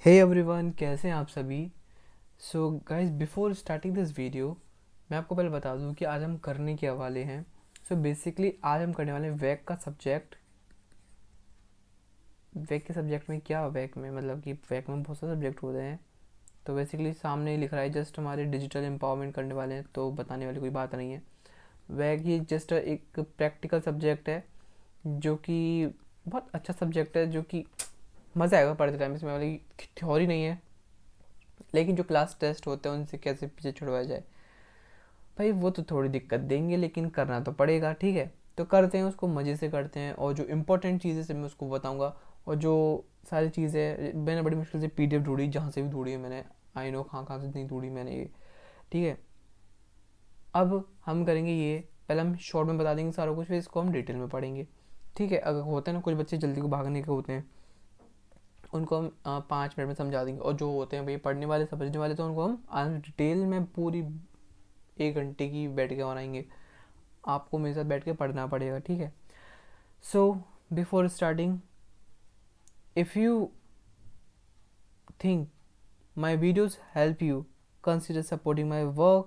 Hey everyone, कैसे हैं आप सभी। So guys, before starting this video मैं आपको पहले बता दूं कि आज हम करने के वाले हैं। सो बेसिकली आज हम करने वाले हैं वैक का सब्जेक्ट। वैक के सब्जेक्ट में क्या, वैक में मतलब कि वैक में बहुत सारे सब्जेक्ट होते हैं। तो बेसिकली सामने ही लिख रहा है, जस्ट हमारे डिजिटल एम्पावरमेंट करने वाले हैं, तो बताने वाली कोई बात नहीं है। वैक ये जस्ट एक प्रैक्टिकल सब्जेक्ट है जो कि बहुत अच्छा सब्जेक्ट है, जो कि मज़ा आएगा पढ़ते टाइम। इसमें वाली थ्योरी नहीं है, लेकिन जो क्लास टेस्ट होते हैं उनसे कैसे पीछे छुड़वाया जाए, भाई वो तो थोड़ी दिक्कत देंगे, लेकिन करना तो पड़ेगा। ठीक है, तो करते हैं, उसको मज़े से करते हैं। और जो इम्पोर्टेंट चीज़ें से मैं उसको बताऊंगा, और जो सारी चीज़ें मैंने बड़ी मुश्किल से पीडीएफ ढूंढी, जहाँ से भी ढूंढी है मैंने, आई नो कहाँ कहाँ से नहीं ढूंढी मैंने ये। ठीक है, अब हम करेंगे ये। पहले हम शॉर्ट में बता देंगे सारा कुछ, फिर इसको हम डिटेल में पढ़ेंगे। ठीक है, अगर होता है ना कुछ बच्चे जल्दी को भागने के होते हैं, उनको हम 5 मिनट में समझा देंगे। और जो होते हैं भाई पढ़ने वाले समझने वाले, तो उनको हम डिटेल में पूरी 1 घंटे की बैठ के बनाएंगे। आपको मेरे साथ बैठ के पढ़ना पड़ेगा। ठीक है, so before starting, if you think my videos help you, consider supporting my work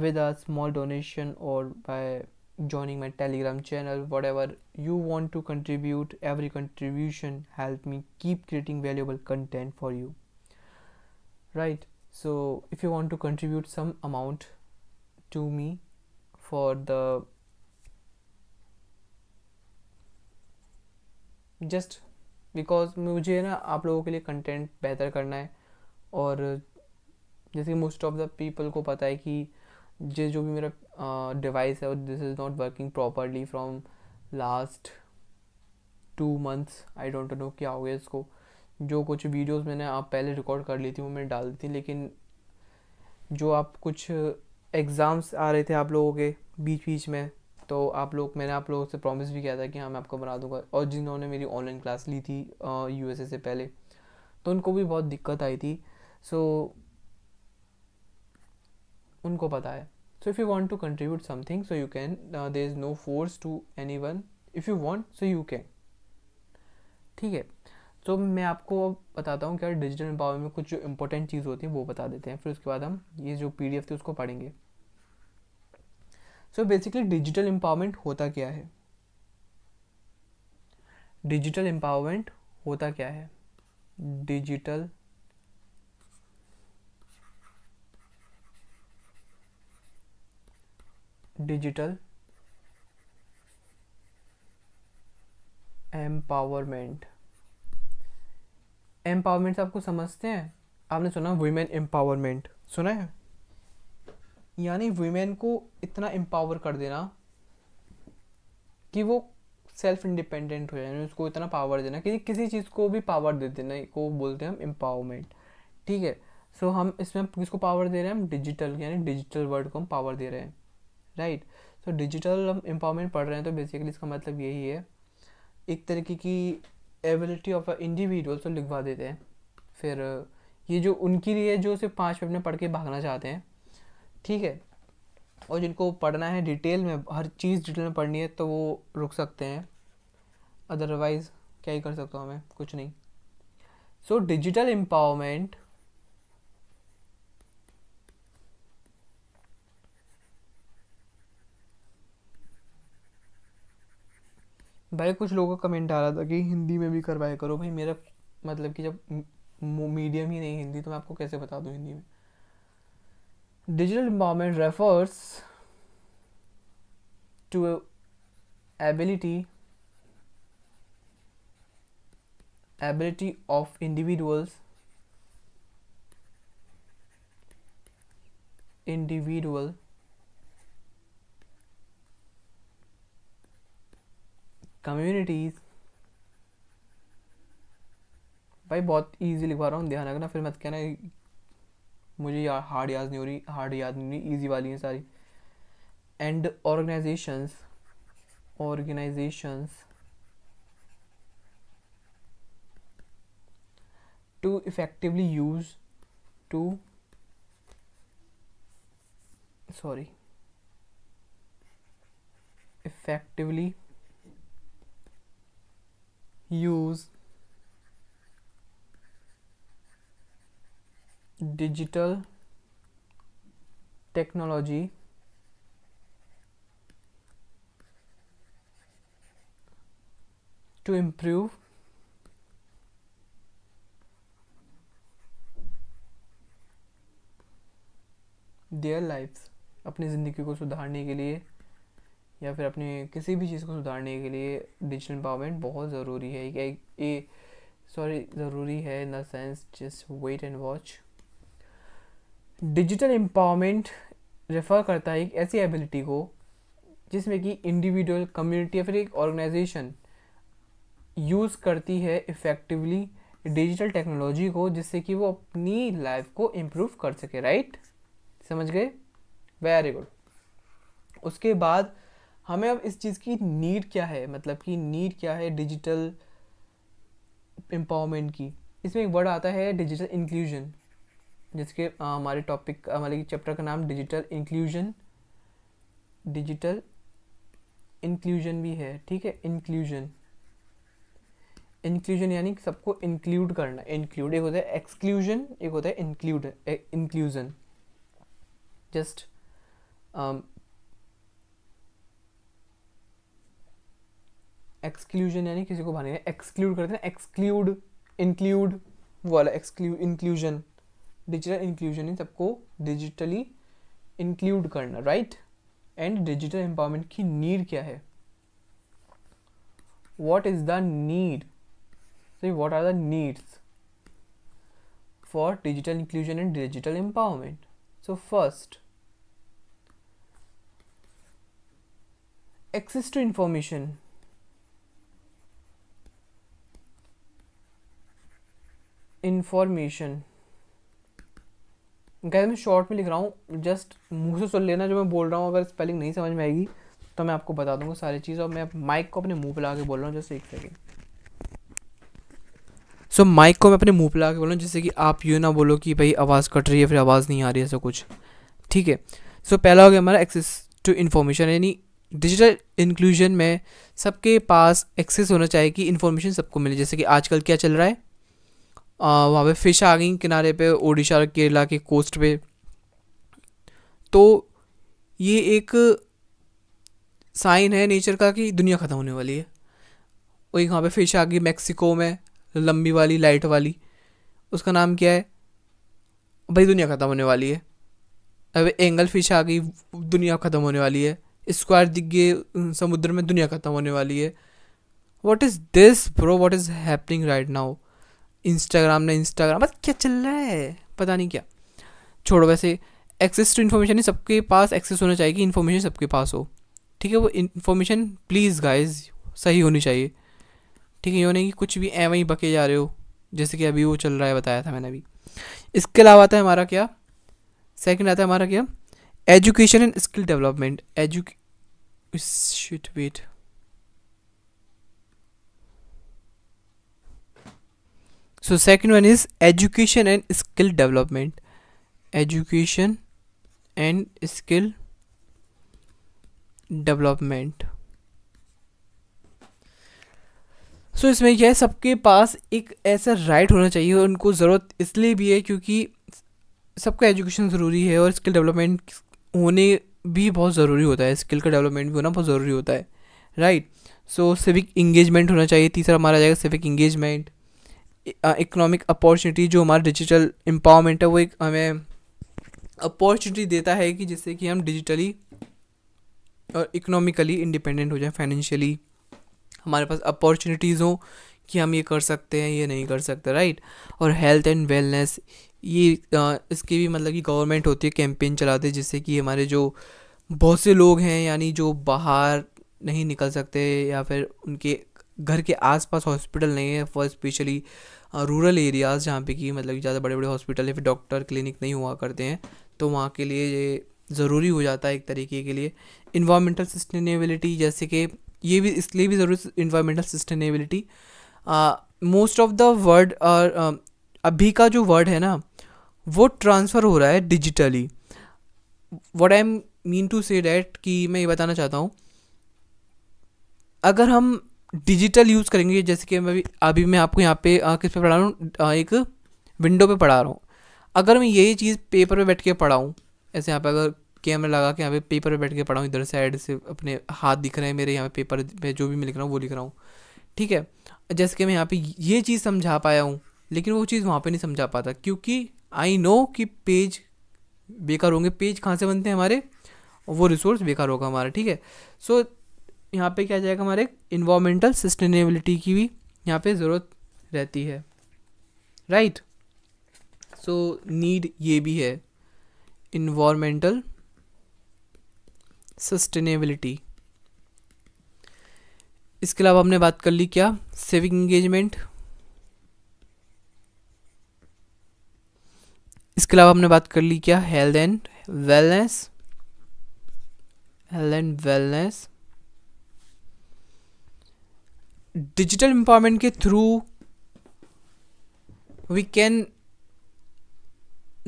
with a small donation or by joining my telegram channel. Whatever you want to contribute, every contribution help me keep creating valuable content for you, right? So if you want to contribute some amount to me for the just because मुझे ना आप लोगों के लिए content बेहतर करना है। और जैसे कि मोस्ट ऑफ द पीपल को पता है कि जो भी मेरा डिवाइस है, और this is not working properly from last 2 months. I don't know क्या हो गया इसको। जो कुछ वीडियोस मैंने आप पहले रिकॉर्ड कर ली थी वो मैंने डाल दी थी, लेकिन जो आप कुछ एग्ज़ाम्स आ रहे थे आप लोगों के बीच बीच में, तो मैंने आप लोगों से प्रॉमिस भी किया था कि हाँ मैं आपको बना दूंगा। और जिन्होंने मेरी ऑनलाइन क्लास ली थी यूएसए से पहले, तो उनको भी बहुत दिक्कत आई थी। सो उनको पता है। So if you want to contribute something, so you can, there is no force to any one. If you want, so you can. ठीक है, तो मैं आपको अब बताता हूँ क्या डिजिटल एम्पावरमेंट में कुछ जो इंपॉर्टेंट चीज़ होती है वो बता देते हैं, फिर उसके बाद हम ये जो पीडीएफ थी उसको पढ़ेंगे। सो बेसिकली डिजिटल एम्पावरमेंट होता क्या है। डिजिटल एम्पावरमेंट होता क्या है। डिजिटल डिजिटल एम्पावरमेंट, एम्पावरमेंट आपको समझते हैं। आपने सुना वुमेन एम्पावरमेंट, सुना है? यानी वुमेन को इतना एम्पावर कर देना कि वो सेल्फ इंडिपेंडेंट हो जाए, यानी उसको इतना पावर देना कि किसी चीज़ को भी पावर दे देना को बोलते हैं हम एम्पावरमेंट। ठीक है, सो हम इसमें किसको पावर दे रहे हैं, हम डिजिटल, यानी डिजिटल वर्ड को हम पावर दे रहे हैं, राइट। सो डिजिटल हम एम्पावरमेंट पढ़ रहे हैं, तो बेसिकली इसका मतलब यही है, एक तरीके की एबिलिटी ऑफ अ इंडिविजुअल तो लिखवा देते हैं। फिर ये जो उनकी लिए जो सिर्फ 5 मिनट में पढ़ के भागना चाहते हैं, ठीक है, और जिनको पढ़ना है डिटेल में, हर चीज़ डिटेल में पढ़नी है, तो वो रुक सकते हैं। अदरवाइज़ क्या ही कर सकता हूँ मैं, कुछ नहीं। सो डिजिटल एम्पावरमेंट भाई, कुछ लोगों का कमेंट आ रहा था कि हिंदी में भी करवाया करो। भाई मेरा मतलब कि जब मीडियम ही नहीं हिंदी, तो मैं आपको कैसे बता दूँ हिंदी में। Digital empowerment refers to ability of individual communities। भाई बहुत इजी लिखवा रहा हूँ, ध्यान रखना, फिर मत कहना मुझे हार्ड याद नहीं हो रही, हार्ड याद नहीं, इजी वाली हैं सारी। And organisations to effectively use to sorry effectively use digital technology to improve their lifes, अपनी ज़िंदगी को सुधारने के लिए या फिर अपनी किसी भी चीज़ को सुधारने के लिए डिजिटल एम्पावरमेंट बहुत ज़रूरी है। ज़रूरी है in the sense, just wait and watch. Digital empowerment refer करता है एक ऐसी एबिलिटी को जिसमें कि इंडिविजुअल, कम्युनिटी या फिर एक ऑर्गेनाइजेशन यूज़ करती है इफ़ेक्टिवली डिजिटल टेक्नोलॉजी को, जिससे कि वो अपनी लाइफ को इम्प्रूव कर सके। राइट, समझ गए? Very good. उसके बाद हमें अब इस चीज़ की नीड क्या है, मतलब कि नीड क्या है डिजिटल एम्पावरमेंट की। इसमें एक वर्ड आता है डिजिटल इंक्लूजन, जिसके हमारे टॉपिक, हमारे चैप्टर का नाम डिजिटल इंक्लूजन भी है। ठीक है, इंक्लूजन यानी सबको इंक्लूड करना। इंक्लूड एक होता है एक्सक्लूजन, एक होता है इंक्लूजन। जस्ट एक्सक्लूजन यानी किसी को बाहर नहीं, एक्सक्लूड करते हैं, एक्सक्लूड, इंक्लूड, वो वाला इंक्लूजन। डिजिटल इंक्लूजन है सबको डिजिटली इंक्लूड करना। राइट, एंड डिजिटल एम्पावरमेंट की नीड क्या है? What is the need? What are the needs for digital inclusion and digital empowerment? So first, access to information, guess मैं short में लिख रहा हूँ, जस्ट मुंह से सुन लेना जो मैं बोल रहा हूँ। अगर स्पेलिंग नहीं समझ में आएगी तो मैं आपको बता दूंगा सारी चीज़। और मैं माइक को अपने मुंह पे लगा के बोल रहा हूँ, जस्ट एक सेकेंड। सो माइक को मैं अपने मुंह पे लगा के बोल रहा हूँ, जिससे कि आप यूँ ना बोलो कि भाई आवाज़ कट रही है, फिर आवाज़ नहीं आ रही है, ऐसा कुछ। ठीक है, सो पहला हो गया हमारा एक्सेस टू इन्फॉर्मेशन, यानी डिजिटल इंक्लूजन में सबके पास एक्सेस होना चाहिए कि इन्फॉर्मेशन सबको मिले। जैसे कि आजकल क्या चल रहा है, वहाँ पे फिश आ गई किनारे पे, ओडिशा और केरला के कोस्ट पे। तो ये एक साइन है नेचर का कि दुनिया ख़त्म होने वाली है। और एक वहाँ पे फिश आ गई मैक्सिको में, लंबी वाली, लाइट वाली, उसका नाम क्या है भाई? दुनिया ख़त्म होने वाली है। अब एंगल फिश आ गई, दुनिया ख़त्म होने वाली है। स्क्वायर दिख गए समुद्र में, दुनिया ख़त्म होने वाली है। What is this bro? What is happening right now? Instagram बस क्या चल रहा है, पता नहीं क्या। छोड़ो, वैसे एक्सेस टू इन्फॉर्मेशन ही सबके पास एक्सेस होना चाहिए कि इन्फॉर्मेशन सबके पास हो। ठीक है, वो इन्फॉर्मेशन प्लीज़ गाइज सही होनी चाहिए। ठीक है, ये नहीं कि कुछ भी ऐ वहीं बके जा रहे हो, जैसे कि अभी वो चल रहा है, बताया था मैंने अभी। इसके अलावा आता है हमारा क्या, सेकंड आता है हमारा क्या, education and skill development. Wait, so second one is education and skill development. Education and skill development. so इसमें क्या है, सबके पास एक ऐसा राइट होना चाहिए, और उनको ज़रूरत इसलिए भी है क्योंकि सबका एजुकेशन ज़रूरी है और स्किल डेवलपमेंट होने भी बहुत ज़रूरी होता है। स्किल का डेवलपमेंट भी होना बहुत ज़रूरी होता है। राइट, सो सिविक इंगेजमेंट होना चाहिए। तीसरा हमारा जाएगा सिविक इंगेजमेंट। इकोनॉमिक अपॉर्चुनिटी, जो हमारा डिजिटल एम्पावरमेंट है वो एक हमें अपॉर्चुनिटी देता है कि जिससे कि हम डिजिटली और इकोनॉमिकली इंडिपेंडेंट हो जाए, फाइनेंशियली हमारे पास अपॉर्चुनिटीज़ हों कि हम ये कर सकते हैं, ये नहीं कर सकते। राइट, और हेल्थ एंड वेलनेस, ये इसकी भी मतलब कि गवर्नमेंट होती है, कैंपेन चलाते हैं, जिससे कि हमारे जो बहुत से लोग हैं, यानी जो बाहर नहीं निकल सकते या फिर उनके घर के आसपास हॉस्पिटल नहीं है, फॉर स्पेशली रूरल एरियाज़ जहाँ पे कि मतलब ज़्यादा बड़े बड़े हॉस्पिटल या फिर डॉक्टर क्लिनिक नहीं हुआ करते हैं, तो वहाँ के लिए ये ज़रूरी हो जाता है एक तरीके के लिए। इन्वायरमेंटल सस्टेनेबिलिटी, जैसे कि ये भी इसलिए भी ज़रूरी, environmental sustainability most of the word, और अभी का जो वर्ड है ना वो ट्रांसफ़र हो रहा है digitally. What I mean to say that, कि मैं ये बताना चाहता हूँ, अगर हम डिजिटल यूज़ करेंगे, जैसे कि अभी मैं आपको यहाँ पे किस पे पढ़ा रहा हूँ, एक विंडो पे पढ़ा रहा हूँ। अगर मैं यही चीज़ पेपर पे बैठ के पढ़ाऊँ, ऐसे यहाँ पे अगर कैमरा लगा के यहाँ पे पेपर पे बैठ के पढ़ाऊँ, इधर साइड से अपने हाथ दिख रहे हैं मेरे यहाँ पे पेपर पे, जो भी मैं लिख रहा हूँ वो लिख रहा हूँ, ठीक है। जैसे कि मैं यहाँ पे ये चीज़ समझा पाया हूँ, लेकिन वो चीज़ वहाँ पे नहीं समझा पाता, क्योंकि आई नो कि पेज बेकार होंगे। पेज कहाँ से बनते हैं हमारे, वो रिसोर्स बेकार होगा हमारा, ठीक है। सो यहाँ पे क्या जाएगा, हमारे इन्वायरमेंटल सस्टेनेबिलिटी की भी यहाँ पे ज़रूरत रहती है, राइट। सो नीड ये भी है, इन्वायरमेंटल सस्टेनेबिलिटी। इसके अलावा हमने बात कर ली क्या, सिविक एंगेजमेंट। इसके अलावा हमने बात कर ली क्या, health and wellness. Health and wellness, digital empowerment के through we can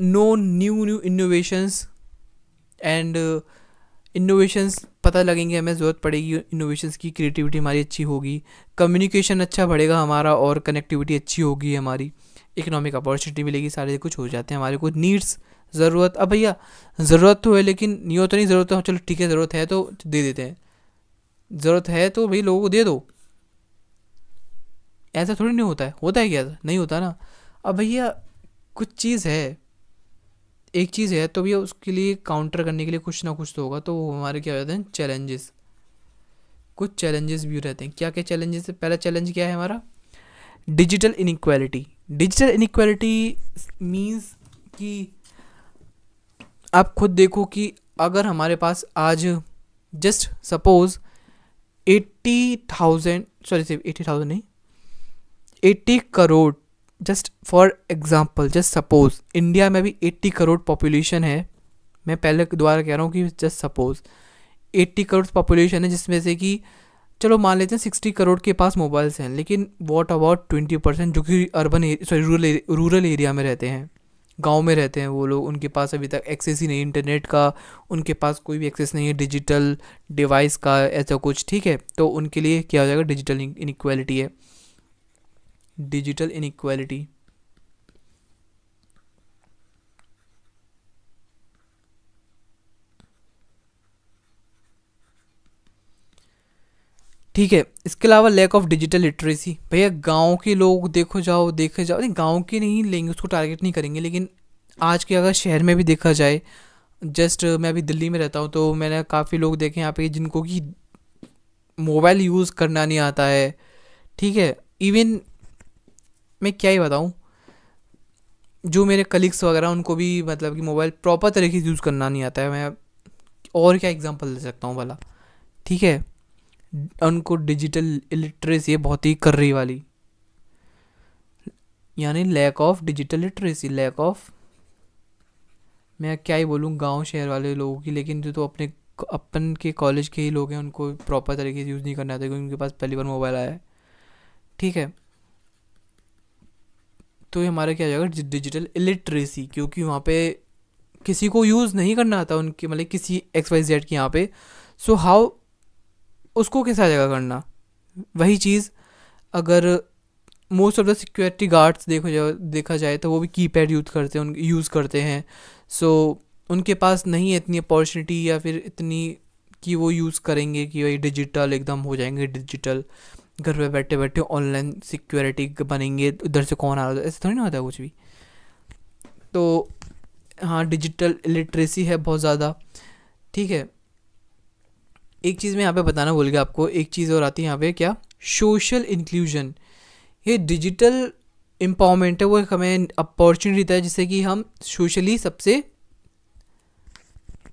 know new innovations and innovations पता लगेंगे, हमें ज़रूरत पड़ेगी इनोवेशंस की, क्रिएटिविटी हमारी अच्छी होगी, कम्युनिकेशन अच्छा बढ़ेगा हमारा, और कनेक्टिविटी अच्छी होगी हमारी, इकोनॉमिक अपॉर्चुनिटी मिलेगी, सारे कुछ हो जाते हैं हमारे को। नीड्स, ज़रूरत, अब भैया ज़रूरत तो है, लेकिन यूँ तो नहीं ज़रूरत है चलो ठीक है ज़रूरत है तो दे देते हैं, ज़रूरत है तो भाई लोगों को दे दो, ऐसा थोड़ी नहीं होता है, होता है क्या, नहीं होता ना। अब भैया कुछ चीज़ है, एक चीज़ है तो भैया उसके लिए काउंटर करने के लिए कुछ ना कुछ तो होगा, तो वो हमारे क्या होते हैं, चैलेंजेस। कुछ चैलेंजेस भी रहते हैं, क्या क्या चैलेंजेस है, पहला चैलेंज क्या है हमारा, digital inequality. Digital inequality means कि आप खुद देखो कि अगर हमारे पास आज जस्ट सपोज 80,000, सॉरी सिर्फ 80,000 नहीं, 80 crore, just for example, just suppose India में भी 80 करोड़ पॉपुलेशन है, मैं पहले दोबारा कह रहा हूँ कि जस्ट सपोज 80 करोड़ पॉपुलेशन है, जिसमें से कि चलो मान लेते हैं 60 करोड़ के पास मोबाइल्स हैं, लेकिन वॉट अबाउट 20% जो कि अर्बन सॉरी रूरल एरिया में रहते हैं, गांव में रहते हैं वो लोग, उनके पास अभी तक एक्सेस ही नहीं इंटरनेट का, उनके पास कोई भी एक्सेस नहीं है डिजिटल डिवाइस का, ऐसा कुछ, ठीक है। तो उनके लिए क्या हो जाएगा, डिजिटल इनइक्वालिटी है, डिजिटल इनइक्वालिटी। ठीक है। इसके अलावा लैक ऑफ डिजिटल लिटरेसी, भैया गांव के लोग देखो जाओ देखे जाओ, नहीं गांव के नहीं लेंगे, उसको टारगेट नहीं करेंगे, लेकिन आज के अगर शहर में भी देखा जाए, जस्ट मैं अभी दिल्ली में रहता हूँ तो मैंने काफ़ी लोग देखे यहाँ पे जिनको कि मोबाइल यूज़ करना नहीं आता है, ठीक है। इवन मैं क्या ही बताऊँ, जो मेरे कलीग्स वगैरह उनको भी मतलब कि मोबाइल प्रॉपर तरीके से यूज़ करना नहीं आता है, मैं और क्या एग्जांपल दे सकता हूँ भला, ठीक है। उनको डिजिटल इलिटरेसी है बहुत ही कर रही वाली, यानी lack of digital literacy, lack of, मैं क्या ही बोलूँ गांव शहर वाले लोगों की, लेकिन जो तो अपने अपन के कॉलेज के ही लोग हैं उनको प्रॉपर तरीके से यूज़ नहीं करना आता क्योंकि उनके पास पहली बार मोबाइल आया है, ठीक है। तो ये हमारा क्या हो जाएगा, डिजिटल इलिटरेसी, क्योंकि वहाँ पे किसी को यूज़ नहीं करना आता उनके, मतलब किसी XYZ के यहाँ पे, सो हाउ उसको कैसा आ जाएगा करना। वही चीज़ अगर most of the security guards देखा जाए तो वो भी कीपैड यूज़ करते हैं, सो उनके पास नहीं है इतनी अपॉर्चुनिटी या फिर इतनी कि वो यूज़ करेंगे कि भाई डिजिटल एकदम हो जाएंगे, डिजिटल घर पे बैठे बैठे ऑनलाइन सिक्योरिटी बनेंगे, उधर से कौन आ रहा है, ऐसा थोड़ी ना होता है कुछ भी। तो हाँ, डिजिटल लिटरेसी है बहुत ज़्यादा, ठीक है। एक चीज़ मैं यहाँ पे बताना भूल गया आपको, एक चीज़ और आती है यहाँ पे, क्या, सोशल इंक्लूजन। ये डिजिटल एम्पावरमेंट है, वो एक हमें अपॉर्चुनिटी देता है जिससे कि हम सोशली सबसे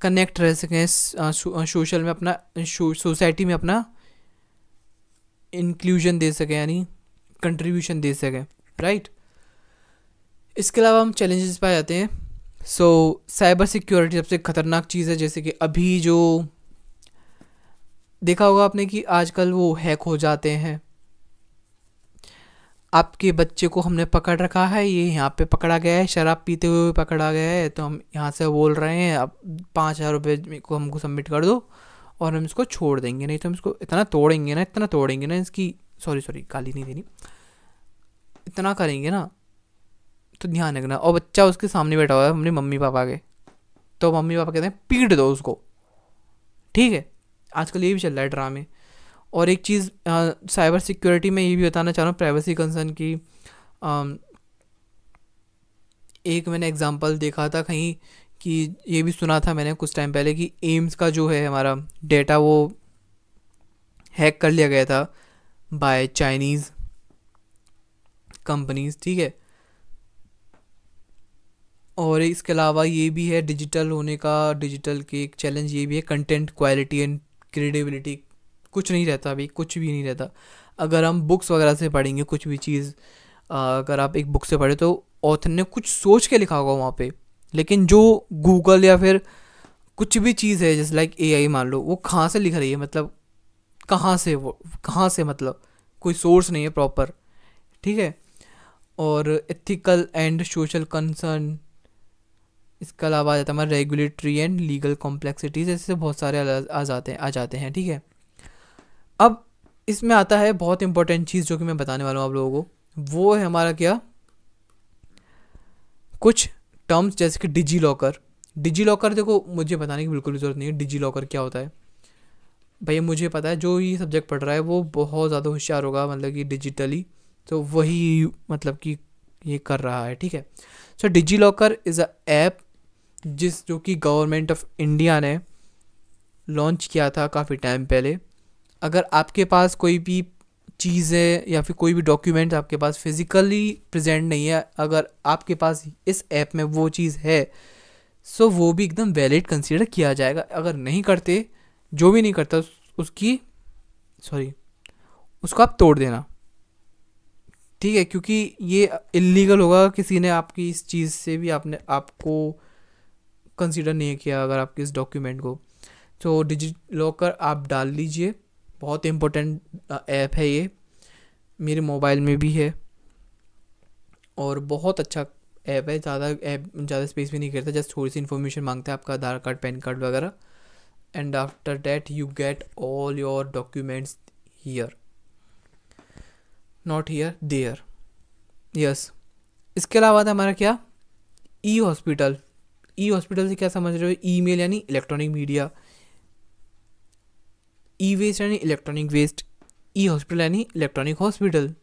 कनेक्ट रह सकें, सोशल में अपना, सोसाइटी में अपना इंक्लूजन दे सकें, यानी कंट्रीब्यूशन दे सकें, राइट। इसके अलावा हम चैलेंजेस पाए जाते हैं। सो साइबर सिक्योरिटी सबसे ख़तरनाक चीज़ है, जैसे कि अभी जो देखा होगा आपने कि आजकल वो हैक हो जाते हैं, आपके बच्चे को हमने पकड़ रखा है, ये यहाँ पे पकड़ा गया है, शराब पीते हुए पकड़ा गया है, तो हम यहाँ से बोल रहे हैं अब 5,000 रुपये को हमको सबमिट कर दो और हम इसको छोड़ देंगे, नहीं तो हम इसको इतना तोड़ेंगे ना इसकी, सॉरी गाली नहीं देनी, इतना करेंगे ना तो ध्यान रखना। और बच्चा उसके सामने बैठा हुआ है अपने मम्मी पापा के, तो मम्मी पापा कहते हैं पीट दो उसको, ठीक है। आजकल ये भी चल रहा है ड्रामे। और एक चीज़ साइबर सिक्योरिटी में ये भी बताना चाह रहा हूँ, प्राइवेसी कंसर्न की। एक मैंने एग्जांपल देखा था कहीं कि ये भी सुना था मैंने कुछ टाइम पहले कि एम्स का जो है हमारा डेटा वो हैक कर लिया गया था बाय चाइनीज़ कंपनीज, ठीक है। और इसके अलावा ये भी है डिजिटल होने का, डिजिटल के एक चैलेंज ये भी है, कंटेंट क्वालिटी एंड क्रेडिबिलिटी कुछ नहीं रहता अभी, कुछ भी नहीं रहता। अगर हम बुक्स वगैरह से पढ़ेंगे कुछ भी चीज़, अगर आप एक बुक से पढ़े तो ऑथर ने कुछ सोच के लिखा होगा वहाँ पे, लेकिन जो गूगल या फिर कुछ भी चीज़ है जैसे लाइक एआई मान लो, वो कहाँ से लिख रही है, मतलब कहाँ से, वो कहाँ से, मतलब कोई सोर्स नहीं है प्रॉपर, ठीक है। और एथिकल एंड सोशल कंसर्न, इसके अलावा आ जाता है हमारा रेगुलेटरी एंड लीगल कॉम्प्लेक्सिटीज, ऐसे बहुत सारे आ जाते हैं, ठीक है। अब इसमें आता है बहुत इंपॉर्टेंट चीज़ जो कि मैं बताने वाला हूँ आप लोगों को, वो है हमारा क्या, कुछ टर्म्स जैसे कि डिजी लॉकर। डिजी लॉकर देखो मुझे बताने की बिल्कुल भी ज़रूरत नहीं है डिजी लॉकर क्या होता है, भैया मुझे पता है, जो ये सब्जेक्ट पढ़ रहा है वो बहुत ज़्यादा होशियार होगा, मतलब कि डिजिटली, तो वही मतलब कि ये कर रहा है, ठीक है। सो digi locker is a app जो कि गवर्नमेंट ऑफ इंडिया ने लॉन्च किया था काफ़ी टाइम पहले। अगर आपके पास कोई भी चीज़ है या फिर कोई भी डॉक्यूमेंट आपके पास फिज़िकली प्रेजेंट नहीं है, अगर आपके पास इस ऐप में वो चीज़ है, सो वो भी एकदम वैलिड कंसीडर किया जाएगा। अगर नहीं करते, जो भी नहीं करता उसको आप तोड़ देना, ठीक है, क्योंकि ये इलीगल होगा, किसी ने आपकी इस चीज़ से भी आपको कंसीडर नहीं किया अगर आपके इस डॉक्यूमेंट को। तो डिजी लॉकर आप डाल लीजिए, बहुत इंपॉर्टेंट ऐप है ये, मेरे मोबाइल में भी है और बहुत अच्छा ऐप है। ज़्यादा स्पेस भी नहीं करता, जस्ट थोड़ी सी इन्फॉर्मेशन मांगता है, आपका आधार कार्ड, पैन कार्ड वगैरह, and after that you get all your documents here, not here, there, yes. इसके अलावा था हमारा क्या, ई हॉस्पिटल। ई हॉस्पिटल से क्या समझ रहे हो, ईमेल यानी इलेक्ट्रॉनिक मीडिया, ई वेस्ट यानी इलेक्ट्रॉनिक वेस्ट, ई हॉस्पिटल यानी इलेक्ट्रॉनिक हॉस्पिटल,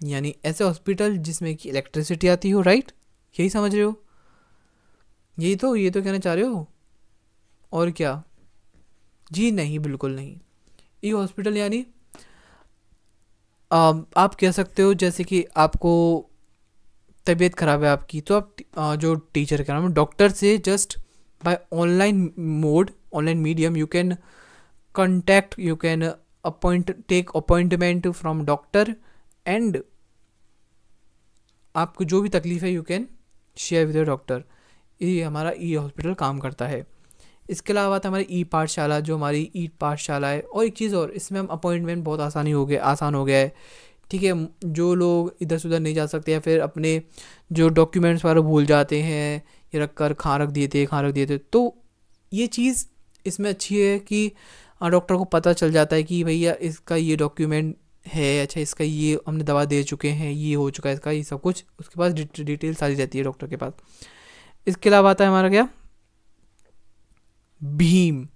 यानी ऐसे हॉस्पिटल जिसमें कि इलेक्ट्रिसिटी आती हो, राइट, यही समझ रहे हो, ये तो कहना चाह रहे हो, और क्या, जी नहीं, बिल्कुल नहीं। ई हॉस्पिटल यानी आप कह सकते हो जैसे कि आपको तबीयत ख़राब है आपकी, तो आप जो टीचर का नाम है डॉक्टर से just by online medium you can contact, you can take appointment from doctor, and आपको जो भी तकलीफ है you can share with your doctor. ये हमारा ई हॉस्पिटल काम करता है। इसके अलावा था हमारी ई पाठशाला, जो हमारी ई पाठशाला है। और एक चीज़ और, इसमें हम अपॉइंटमेंट बहुत आसान हो गया है, ठीक है। जो लोग इधर से उधर नहीं जा सकते या फिर अपने जो डॉक्यूमेंट्स वगैरह भूल जाते हैं, ये रख कर कहाँ रख दिए थे, तो ये चीज़ इसमें अच्छी है कि डॉक्टर को पता चल जाता है कि भैया इसका ये डॉक्यूमेंट है, अच्छा इसका ये हमने दवा दे चुके हैं, ये हो चुका है इसका, ये सब कुछ उसके पास डिटेल सारी रहती है डॉक्टर के पास। इसके अलावा आता है हमारा क्या, भीम,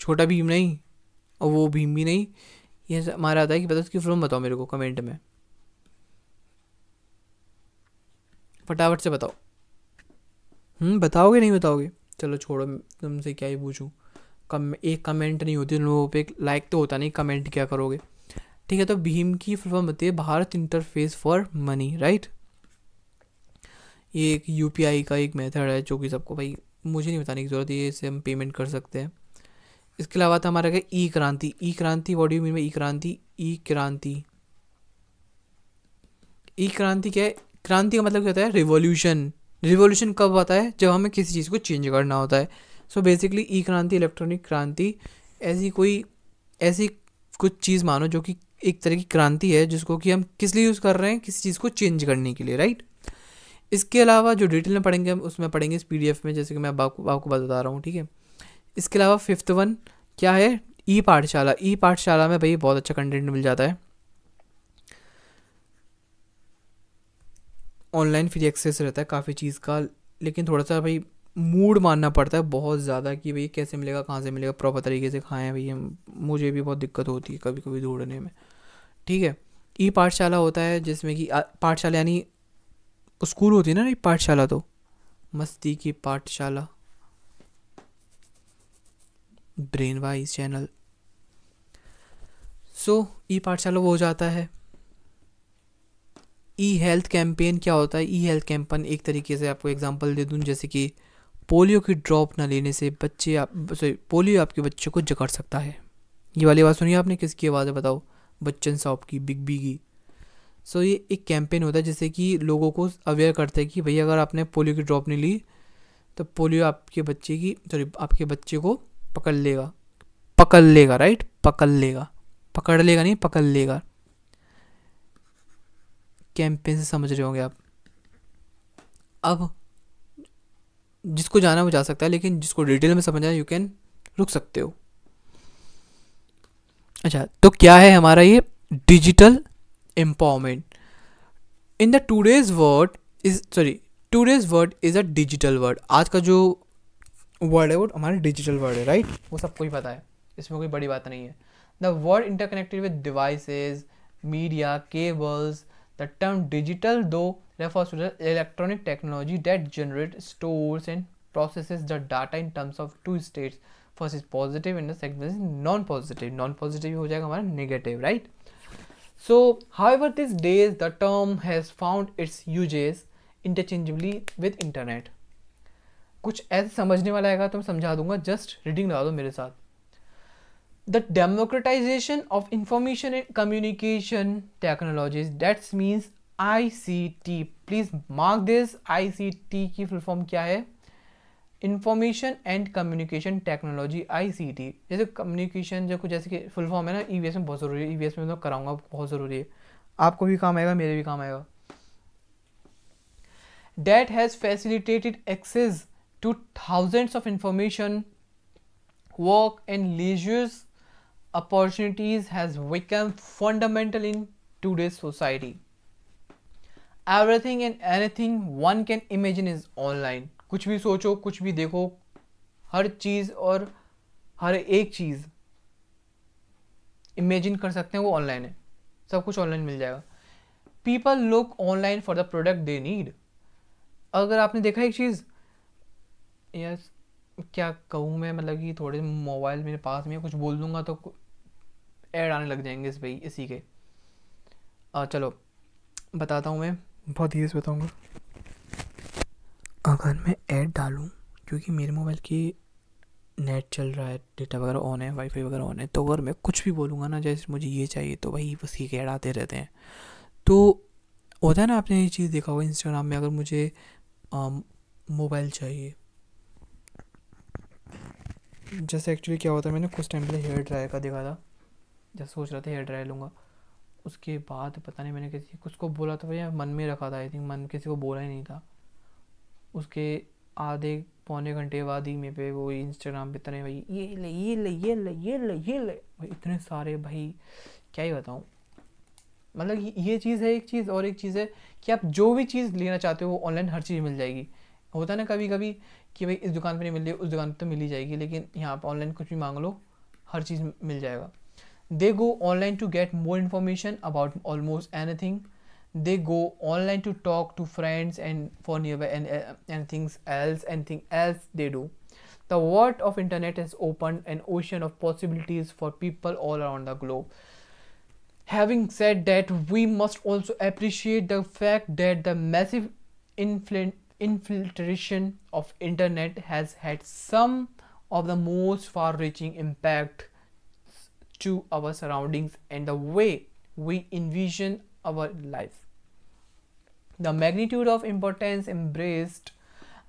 छोटा भीम नहीं और वो भीम भी नहीं, ये हमारा आता है कि बताओ उसकी फुल बताओ मेरे को कमेंट में, फटाफट से बताओ। बताओगे नहीं बताओगे, चलो छोड़ो, तुमसे क्या ही पूछूं, एक कमेंट नहीं होती उन लोगों पे, लाइक तो होता नहीं, कमेंट क्या करोगे, ठीक है। तो भीम की फुल फॉर्म होती है Bharat interface for money, right. ये एक यूपीआई का एक मेथड है जो कि सबको, भाई मुझे नहीं बताने की ज़रूरत है, इससे हम पेमेंट कर सकते हैं। इसके अलावा था हमारा क्या, ई Kranti. E Kranti what do you mean by E Kranti? E क्रांति क्या है? क्रांति का मतलब क्या होता है? रिवॉल्यूशन। रिवॉल्यूशन कब आता है? जब हमें किसी चीज़ को चेंज करना होता है। सो बेसिकली ई क्रांति, इलेक्ट्रॉनिक क्रांति, ऐसी कुछ चीज़ मानो जो कि एक तरह की क्रांति है, जिसको कि हम किस लिए यूज़ कर रहे हैं, किसी चीज़ को चेंज करने के लिए, राइट। इसके अलावा जो डिटेल में पढ़ेंगे हम उसमें पढ़ेंगे इस पीडीएफ में, जैसे कि मैं आपको बता रहा हूँ, ठीक है। इसके अलावा 5th वन क्या है? ई पाठशाला। ई पाठशाला में भाई बहुत अच्छा कंटेंट मिल जाता है ऑनलाइन फ्री एक्सेस रहता है काफ़ी चीज़ का, लेकिन थोड़ा सा भाई मूड मानना पड़ता है बहुत ज़्यादा कि भाई कैसे मिलेगा, कहाँ से मिलेगा, प्रॉपर तरीके से खाएं भाई हम। मुझे भी बहुत दिक्कत होती है कभी कभी ढूंढने में। ठीक है। ई पाठशाला होता है जिसमें कि पाठशाला यानी स्कूल होती है ना, नहीं पाठशाला तो मस्ती की पाठशाला, ब्रेन वाइज चैनल। सो ई पाठशाला वो हो जाता है। ई हेल्थ कैंपेन क्या होता है? ई हेल्थ कैंपेन एक तरीके से आपको एग्जांपल दे दूं, जैसे कि पोलियो की ड्रॉप ना लेने से बच्चे आप सॉरी पोलियो आपके बच्चे को जकड़ सकता है। ये वाली बात सुनी आपने? किसकी आवाज़ है बताओ? बच्चन साहब की, बिग बी की। सो ये एक कैंपेन होता है जिससे कि लोगों को अवेयर करते हैं कि भैया अगर आपने पोलियो की ड्रॉप नहीं ली तो पोलियो आपके बच्चे की सॉरी आपके बच्चे को पकड़ लेगा। पकड़ लेगा, राइट? पकड़ लेगा, पकड़ लेगा नहीं, पकड़ लेगा। कैंपेन से समझ रहे होंगे आप। अब जिसको जाना वो जा सकता है, लेकिन जिसको डिटेल में समझना है यू कैन रुक सकते हो। अच्छा, तो क्या है हमारा ये digital empowerment? In the today's word is a digital word. आज का जो वर्ड है वो हमारा डिजिटल वर्ड है, राइट? वो सबको ही पता है, इसमें कोई बड़ी बात नहीं है। The word interconnected with devices, media, cables. The term digital दो refers to the electronic technology that generates, stores and processes the data in terms of two states. First is positive and the second is non-positive. Non-positive हो जाएगा हमारा negative, right? So, however, these days the term has found its uses interchangeably with internet. कुछ ऐसे समझने वाला आएगा तो मैं समझा दूंगा, जस्ट रीडिंग लगा दो मेरे साथ। The democratization of information and communication technologies, that means ICT. Please mark this, ICT की फुल फॉर्म क्या है? Information and communication technology, ICT। जैसे कम्युनिकेशन जो कुछ जैसे कि फुल फॉर्म है ना, EVS में बहुत ज़रूरी है, EVS में मैं कराऊंगा, बहुत ज़रूरी है, आपको भी काम आएगा, मेरे भी काम आएगा। That has facilitated access to thousands of information, work and leisure opportunities, has become fundamental in today's society. Everything and anything one can imagine is online. कुछ भी सोचो, कुछ भी देखो, हर चीज़ और हर एक चीज़ इमेजिन कर सकते हैं वो ऑनलाइन है, सब कुछ ऑनलाइन मिल जाएगा। People look online for the product they need. अगर आपने देखा एक चीज़, यस क्या कहूँ मैं, मतलब कि थोड़े मोबाइल मेरे पास में कुछ बोल दूंगा तो ऐड आने लग जाएंगे इस भाई इसी के। चलो बताता हूँ, मैं बहुत धीरे से बताऊँगा। अगर मैं ऐड डालूँ, क्योंकि मेरे मोबाइल की नेट चल रहा है, डेटा वगैरह ऑन है, वाईफाई वगैरह ऑन है, तो अगर मैं कुछ भी बोलूँगा ना, जैसे मुझे ये चाहिए तो भाई बस ये ऐड आते रहते हैं। तो होता है ना, आपने ये चीज़ देखा होगा इंस्टाग्राम में, अगर मुझे मोबाइल चाहिए, जैसे एक्चुअली क्या होता है, मैंने कुछ टाइम पहले हेयर ड्रायर का देखा था, जैसे सोच रहा था हेयर ड्रायर लूँगा, उसके बाद पता नहीं मैंने किसी कुछ को बोला था भैया, मन में रखा था, आई थिंक मन किसी को बोला ही नहीं था। उसके आधे पौने घंटे बाद ही मेरे पे वो इंस्टाग्राम पे इतने भाई ये ले ये ले ये ले ये ले ये ले भाई, इतने सारे भाई क्या ही बताऊँ। मतलब ये चीज़ है एक चीज़, और एक चीज़ है कि आप जो भी चीज़ लेना चाहते हो वो ऑनलाइन हर चीज़ मिल जाएगी। होता है ना कभी कभी कि भाई इस दुकान पे नहीं मिल रही, उस दुकान पे तो मिल ही जाएगी, लेकिन यहाँ पर ऑनलाइन कुछ भी मांग लो हर चीज़ मिल जाएगा। They go online to get more information about almost anything. They go online to talk to friends and for nearby and anything else they do. The world of internet has opened an ocean of possibilities for people all around the globe. Having said that, we must also appreciate the fact that the massive infiltration of internet has had some of the most far-reaching impact to our surroundings and the way we envision our life. The magnitude of importance embraced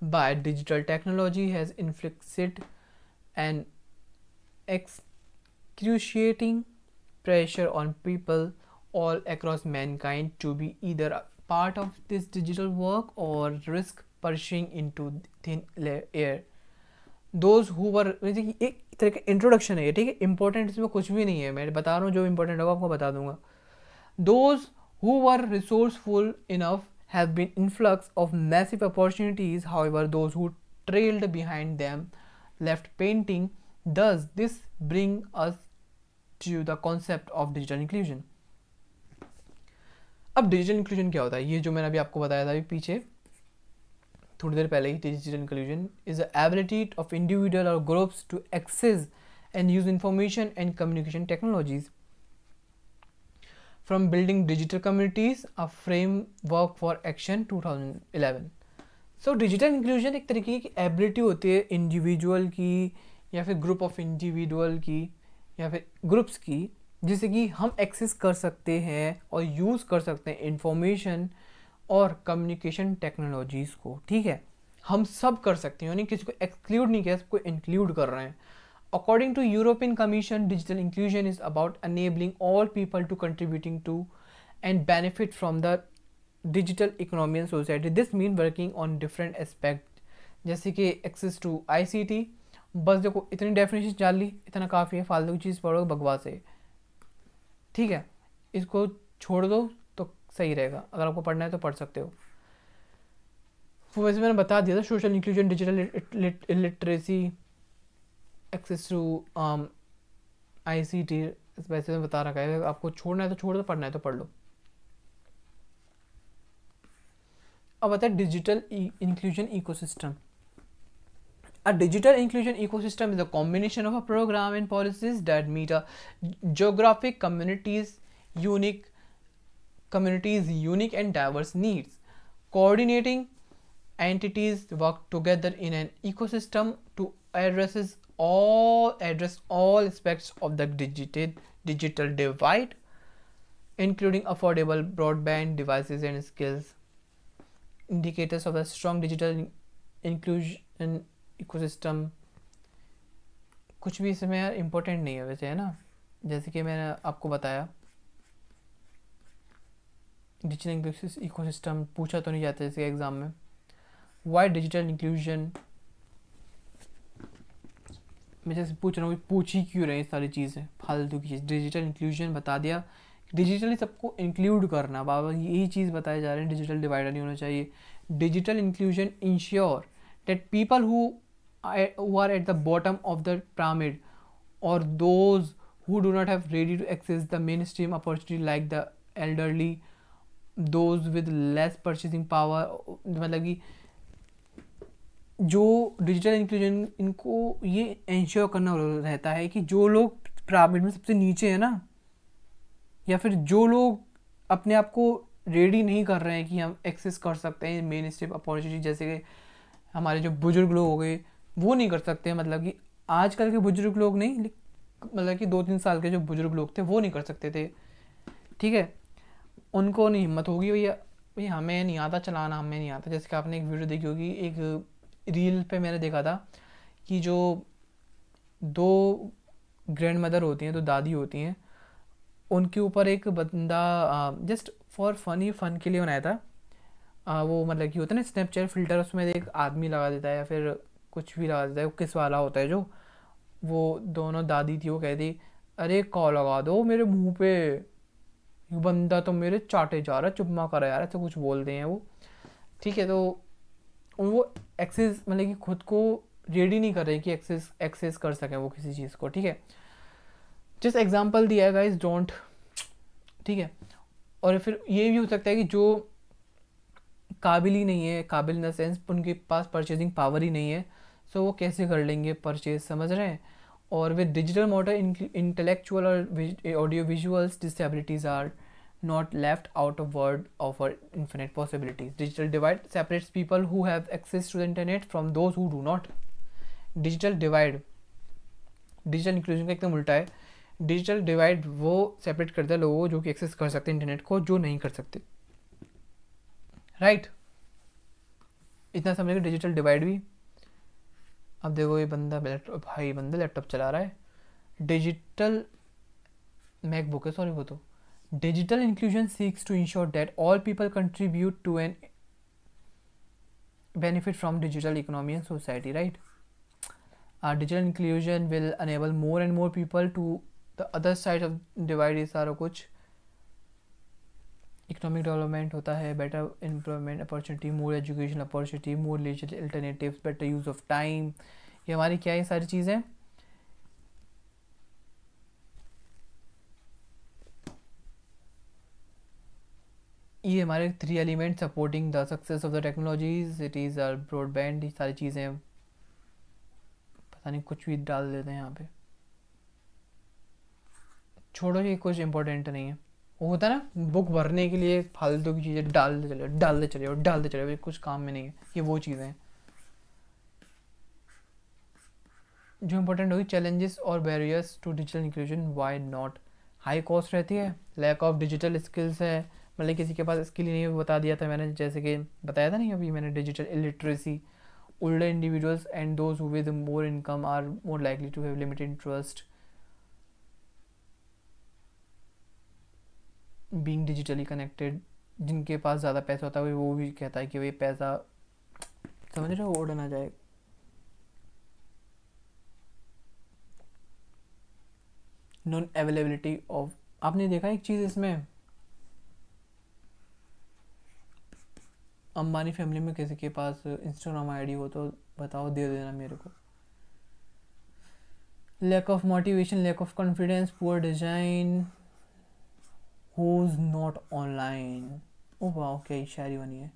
by digital technology has inflicted an excruciating pressure on people all across mankind to be either a part of this digital work or risk perishing into thin air. Those who were, एक तरह का introduction है ये, ठीक है, important इसमें कुछ भी नहीं है, मैं बता रहा हूँ जो इंपॉर्टेंट होगा आपको बता दूंगा। Those who were resourceful enough have been influx of massive opportunities. However, those who trailed behind them left painting. Does this bring us to the concept of digital inclusion? अब डिजिटल इंक्लूजन क्या होता है? ये जो मैंने अभी आपको बताया था अभी पीछे थोड़ी देर पहले ही, digital inclusion is the ability of individual और groups to access and use information and communication technologies. From building digital communities, a framework for action 2011. So digital inclusion एक तरीके की एबिलिटी होती है इंडिविजुअल की या फिर ग्रुप ऑफ इंडिविजुअल की या फिर ग्रुप्स की, जिसे कि हम एक्सेस कर सकते हैं और यूज़ कर सकते हैं इंफॉर्मेशन और कम्युनिकेशन टेक्नोलॉजीज़ को. ठीक है, हम सब कर सकते हैं, यानी किसी को एक्सक्लूड नहीं किया, सबको इंक्लूड कर रहे हैं. According to European Commission, digital inclusion is about enabling all people to contributing to and benefit from the digital economy and society. This means working on different aspects, जैसे कि access to ICT. बस देखो इतनी definition जान ली, इतना काफ़ी है, फालतू की चीज़ पढ़ो बकवास है. ठीक है, इसको छोड़ दो तो सही रहेगा. अगर आपको पढ़ना है तो पढ़ सकते हो. वो वैसे मैंने बता दिया था, social inclusion, digital illiteracy, access to ICT, वैसे में बता रखा है. आपको छोड़ना है तो छोड़ दो, पढ़ना है तो पढ़ लो. अब आता है digital inclusion ecosystem. A digital inclusion ecosystem is a combination of a program and policies that meet a geographic communities unique and diverse needs. Coordinating entities work together in an ecosystem to address all aspects of the digital divide, including affordable broadband devices and skills. Indicators of a strong digital inclusion ecosystem. कुछ भी इसमें यार important नहीं है वैसे, है ना. जैसे कि मैंने आपको बताया, डिजिटल इकोसिस्टम पूछा तो नहीं जाता जैसे एग्जाम में. वाई डिजिटल इंक्लूजन, मैं जैसे पूछ रहा हूँ, पूछ ही क्यों रहे सारी चीज़ें फालतू की चीज़. डिजिटल इंक्लूजन बता दिया, डिजिटली सबको इंक्लूड करना, बाबा यही चीज़ बताए जा रहे हैं. डिजिटल डिवाइडर नहीं होना चाहिए. Digital inclusion ensure that people who are at the bottom of the pyramid or those who do not have ready to access the mainstream opportunity like the elderly, those with less purchasing power. मतलब कि जो digital inclusion, इनको ये ensure करना रहता है कि जो लोग पिरामिड में सबसे नीचे है ना, या फिर जो लोग अपने आप को रेडी नहीं कर रहे हैं कि हम एक्सेस कर सकते हैं मेन स्ट्रीम अपॉर्चुनिटी, जैसे कि हमारे जो बुजुर्ग लोग हो गए वो नहीं कर सकते. मतलब कि आजकल के बुजुर्ग लोग नहीं, मतलब कि 2-3 साल के जो बुजुर्ग लोग थे वो नहीं कर सकते थे. ठीक है, उनको नहीं हिम्मत होगी, भैया हमें नहीं आता चलाना, हमें नहीं आता. जैसे कि आपने एक वीडियो देखी होगी, एक रील पे मैंने देखा था कि जो 2 ग्रैंड मदर होती हैं, 2 दादी होती हैं, उनके ऊपर एक बंदा जस्ट फॉर फन के लिए बनाया था. वो मतलब कि होता है ना स्नैपचैट फिल्टर, उसमें एक आदमी लगा देता है या फिर कुछ भी लगा देता है, वो किस वाला होता है जो, वो दोनों दादी थी, वो कहती अरे कॉल लगा दो मेरे मुंह पे, ये बंदा तो मेरे चाटे जा रहा है, चुप मा करा यार, ऐसे कुछ बोलते हैं वो. ठीक है, तो वो एक्सेस मतलब कि खुद को रेडी नहीं कर रहे कि एक्सेस कर सकें वो किसी चीज़ को. ठीक है, जस्ट एग्जांपल दिया है गाइस, डोंट. ठीक है, और फिर ये भी हो सकता है कि जो काबिल ही नहीं है, काबिल इन द सेंस उनके पास परचेजिंग पावर ही नहीं है, सो वो कैसे कर लेंगे परचेज, समझ रहे हैं. और विद डिजिटल मोटर इंटेलेक्चुअल और audio visuals disabilities are not left out of word offer infinite possibilities. Digital divide separates people who have access to the internet from those who do not. Digital divide, digital inclusion का एकदम उल्टा है. Digital divide वो separate करता है लोगों जो कि एक्सेस कर सकते हैं इंटरनेट को, जो नहीं कर सकते. राइट, इतना समझेगा डिजिटल डिवाइड भी. अब देखो ये बंदा लैपटॉप चला रहा है, डिजिटल मैकबुक है, सॉरी वो तो. Digital inclusion seeks to ensure that all people contribute to and benefit from digital economy and society, right? Digital inclusion will enable more and more people to the other side of divide. ये सारा कुछ economic development होता है, better employment opportunity, more education opportunity, more leisure alternatives, better use of time. ये हमारी क्या है सारी चीज़ें? ये हमारे 3 element supporting the success of the technologies, it is are broadband. ये सारी चीज़ें पता नहीं कुछ भी डाल देते हैं यहाँ पे, छोड़ो, ये कुछ इंपॉर्टेंट नहीं है। वो होता है ना बुक भरने के लिए फालतू की चीज़ें डालते चले डालते चले और डालते चले, कुछ काम में नहीं है, ये वो चीज़ें हैं जो इंपॉर्टेंट होगी। चैलेंजेस और barriers to digital inclusion, why not? High cost रहती है, लैक ऑफ डिजिटल स्किल्स है, मतलब किसी के पास स्किल ही नहीं है, वो बता दिया था मैंने, जैसे कि बताया था नहीं अभी मैंने, digital illiteracy. Older individuals and those who with more income are more likely to have limited interest being digitally connected. जिनके पास ज़्यादा पैसा होता है वो भी कहता है कि भाई पैसा, समझ रहे हो, उड़ ना जाए। नॉन अवेलेबिलिटी ऑफ, आपने देखा एक चीज़ इसमें, अंबानी फैमिली में किसी के पास इंस्टाग्राम आईडी हो तो बताओ, दे देना मेरे को। Lack of motivation, lack of confidence, poor design, who's not online. ओ वाह, क्या शायरी बनी है।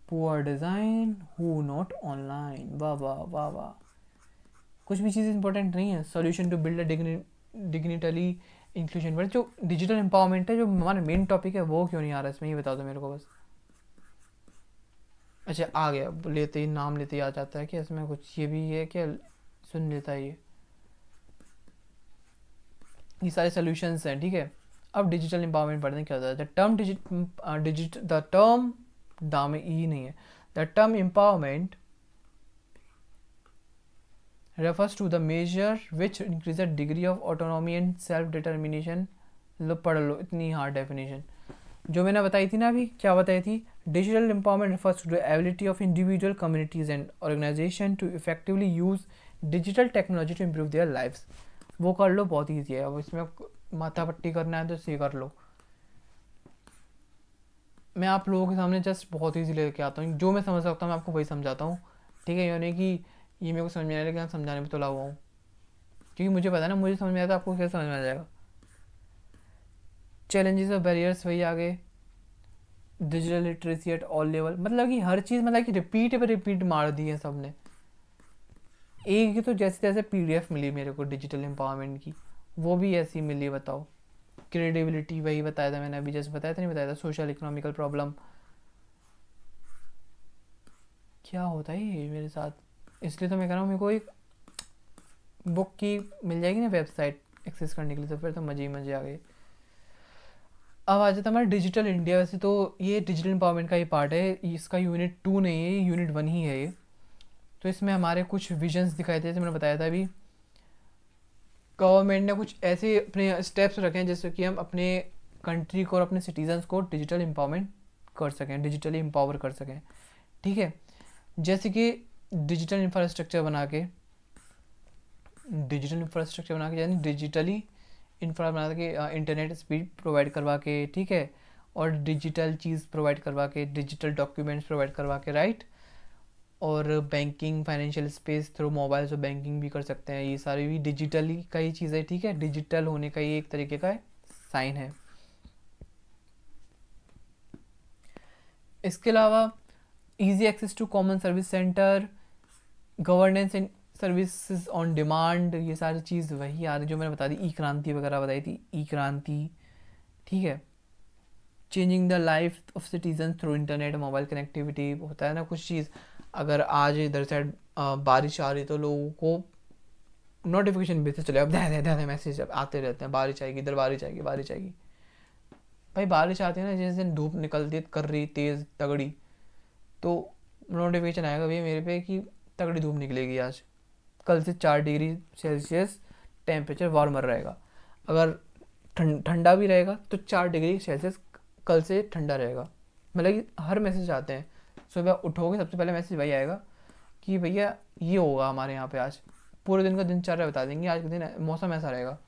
Poor design, who not online, वाह वाह वाह वाह। कुछ भी चीज़ इंपॉर्टेंट नहीं है। Solution to build a digitally inclusion, but जो डिजिटल एम्पावरमेंट है, जो हमारा मेन टॉपिक है, वो क्यों नहीं आ रहा इसमें, ये बता दो मेरे को बस। अच्छा आ गया, लेते ही नाम लेते ही आ जाता है कि इसमें कुछ ये भी है क्या, सुन लेता है ये सारे सोल्यूशंस हैं, ठीक है। अब डिजिटल एम्पावरमेंट पढ़ने क्या होता है। द टर्म दाम में ई नहीं है, the term empowerment refers to the measure which increase the degree of autonomy and self determination। लो पढ़ लो, इतनी हार्ड डेफिनेशन जो मैंने बताई थी ना अभी, क्या बताई थी? Digital empowerment refers to the ability of individual communities and organization to effectively use digital technology to improve their lives। वो कर लो, बहुत ईजी है। अब इसमें माथा पट्टी करना है तो इसे कर लो। मैं आप लोगों के सामने जस्ट बहुत ईजी लेके आता हूँ, जो मैं समझ सकता हूँ मैं आपको वही समझाता हूँ, ठीक है। यानी कि ये मेरे को समझ में आया, लेकिन समझाने में तो लगा हुआ हूँ, क्योंकि मुझे पता है ना, मुझे समझ में आता है, आपको कैसे समझ में आ जाएगा। चैलेंजेस और बैरियर्स वही आगे, digital literacy at all level, मतलब कि हर चीज़, मतलब कि रिपीट पे रिपीट मार दी है सबने। एक तो जैसे जैसे पीडीएफ मिली मेरे को डिजिटल एम्पावरमेंट की, वो भी ऐसी मिली, बताओ। क्रेडिबिलिटी वही बताया था मैंने अभी, जैसे बताया था नहीं बताया था। सोशल इकोनॉमिकल प्रॉब्लम, क्या होता है ये मेरे साथ, इसलिए तो मैं कह रहा हूँ मेरे को एक बुक की मिल जाएगी ना वेबसाइट एक्सेस करने के लिए, तो फिर तो मज़े ही मज़े आ गए। अब आ जाता है हमारा डिजिटल इंडिया। वैसे तो ये डिजिटल एम्पावरमेंट का ही पार्ट है, इसका यूनिट 2 नहीं है, यूनिट 1 ही है ये। तो इसमें हमारे कुछ विजन्स दिखाए थे, जैसे मैंने बताया था अभी। गवर्नमेंट ने कुछ ऐसे अपने स्टेप्स रखे हैं जैसे कि हम अपने कंट्री को और अपने सिटीजन्स को डिजिटल एम्पावरमेंट कर सकें, डिजिटली एम्पावर कर सकें, ठीक है। जैसे कि डिजिटल इंफ्रास्ट्रक्चर बना के, यानी डिजिटली इंफ्रा बना के, इंटरनेट स्पीड प्रोवाइड करवा के, ठीक है, और डिजिटल चीज़ प्रोवाइड करवा के, डिजिटल डॉक्यूमेंट्स प्रोवाइड करवा के, राइट। और banking financial space through mobile से बैंकिंग भी कर सकते हैं, ये सारी भी डिजिटली का ही चीज़ है, ठीक है। डिजिटल होने का ये एक तरीके का साइन है। इसके अलावा easy access to common service centre, governance and services on demand, ये सारी चीज़ वही आ रही जो मैंने बता दी, ई क्रांति वगैरह बताई थी, ई क्रांति, ठीक है। Changing the life of citizen through internet mobile connectivity, होता है ना कुछ चीज़, अगर आज इधर साइड बारिश आ रही तो लोगों को नोटिफिकेशन भेजते चले, अब दे मैसेज अब आते रहते हैं, बारिश आएगी, इधर बारिश आएगी, बारिश आएगी। भाई बारिश आती है ना, जिस दिन धूप निकलती कर रही तेज़ तगड़ी, तो नोटिफिकेशन आएगा भैया मेरे पे कि तगड़ी धूप निकलेगी आज, कल से 4 डिग्री सेल्सियस टेम्परेचर वार्मर रहेगा। अगर ठंडा भी रहेगा तो 4 डिग्री सेल्सियस कल से ठंडा रहेगा। मतलब कि हर मैसेज आते हैं, सुबह उठोगे सबसे पहले मैसेज वही आएगा कि भैया ये होगा हमारे यहाँ पे आज, पूरे दिन का दिनचर्या बता देंगे, आज के दिन मौसम ऐसा रहेगा।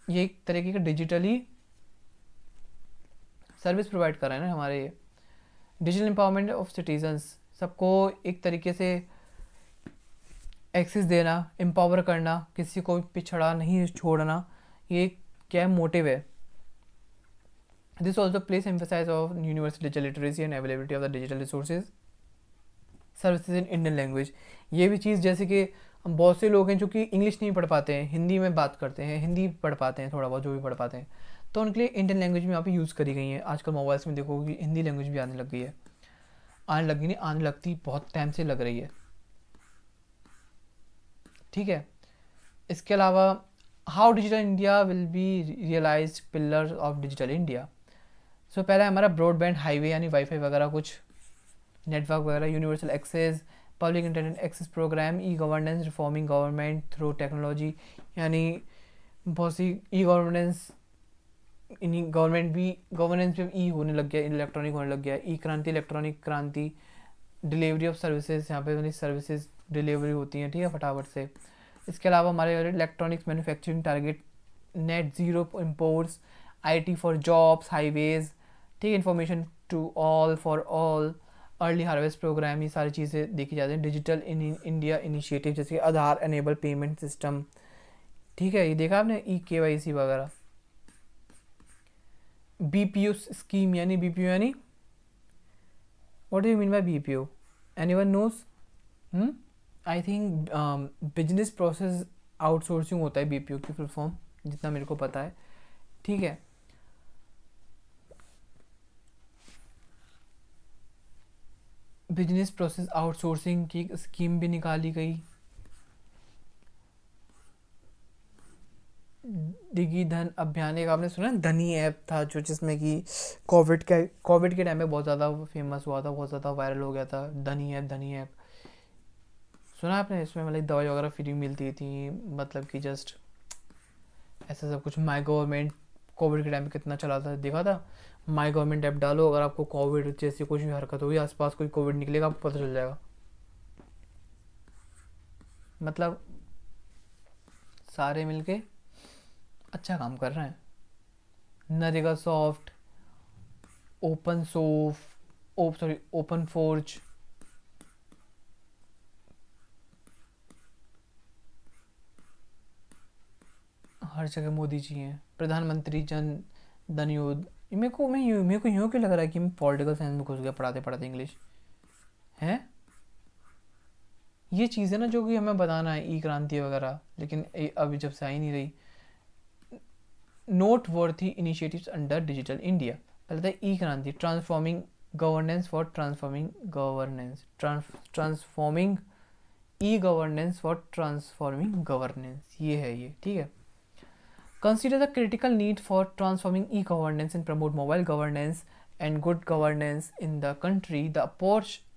ये एक तरीके का डिजिटली सर्विस प्रोवाइड कर रहे हैं ना हमारे ये। डिजिटल एम्पावरमेंट ऑफ सिटीजन्स, सबको एक तरीके से एक्सेस देना, एम्पावर करना, किसी को पिछड़ा नहीं छोड़ना, ये क्या मोटिव है। This also place emphasise of universal digital literacy and availability of the digital resources services in Indian language. ये भी चीज़, जैसे कि हम बहुत से लोग हैं जो कि इंग्लिश नहीं पढ़ पाते हैं, हिंदी में बात करते हैं, हिंदी पढ़ पाते हैं थोड़ा बहुत, जो भी पढ़ पाते हैं, तो उनके लिए इंडियन लैंग्वेज में यहाँ पे यूज़ करी गई है। आजकल मोबाइल्स में देखो कि हिंदी लैंग्वेज भी आने लग गई है, आने लगी नहीं, आने लगती बहुत टाइम से लग रही है, ठीक है। इसके अलावा how digital India will be realise pillar of digital India. So पहला हमारा ब्रॉडबैंड, हाईवे यानी वाईफाई वगैरह कुछ, नेटवर्क वगैरह, universal access, public internet access programme, e governance, reforming government through technology, यानी बहुत सी ई गवर्नेंस, गवर्नेंस में ई होने लग गया, इलेक्ट्रॉनिक होने लग गया, ई क्रांति, इलेक्ट्रॉनिक क्रांति, डिलीवरी ऑफ सर्विसेज, यहाँ पे सर्विसेज डिलीवरी होती हैं, ठीक है, फटाफट से। इसके अलावा हमारे electronics manufacturing target, net zero imports, IT for jobs, highways, ठीक है, information to all for all, early harvest programme, ये सारी चीज़ें देखी जाती हैं। डिजिटल इंडिया इनिशिएटिव जैसे आधार एनेबल पेमेंट सिस्टम, ठीक है, ये देखा आपने, ई KYC वगैरह। BPO स्कीम, यानी BPO यानी what do you mean by BPO, anyone knows? I think business process outsourcing होता है BPO की फुल फॉर्म, जितना मेरे को पता है, ठीक है। बिजनेस प्रोसेस आउटसोर्सिंग की स्कीम भी निकाली गई। डिगी धन अभियान, एक आपने सुना, धनी ऐप था जो, जिसमें कि कोविड के टाइम में बहुत ज़्यादा फेमस हुआ था, बहुत ज़्यादा वायरल हो गया था, धनी ऐप सुना आपने? इसमें मतलब दवाई वगैरह फ्री मिलती थी, मतलब कि जस्ट ऐसा सब कुछ। माई गवर्नमेंट कोविड के टाइम पे कितना चला था, देखा था? माई गवर्नमेंट ऐप डालो, अगर आपको कोविड जैसी कुछ भी हरकत होगी, आसपास कोई कोविड निकलेगा, आपको पता चल जाएगा। मतलब सारे मिलके अच्छा काम कर रहे हैं। नरेगा सॉफ्ट, ओपन फोर्ज, हर जगह मोदी जी हैं। प्रधानमंत्री जन धन योजना, मेरे को यूँ क्यों लग रहा है कि मैं पॉलिटिकल साइंस में घुस गया पढ़ाते पढ़ाते इंग्लिश है। ये चीज़ है ना जो कि हमें बताना है, ई क्रांति वगैरह, लेकिन अभी जब से आई नहीं रही। Note worthy initiatives under digital India, पहले था ई क्रांति, transforming governance for transforming governance, transforming e governance for transforming governance, ये है ये, ठीक है। Consider the critical need for transforming e-governance and promote mobile governance and good governance in the country. The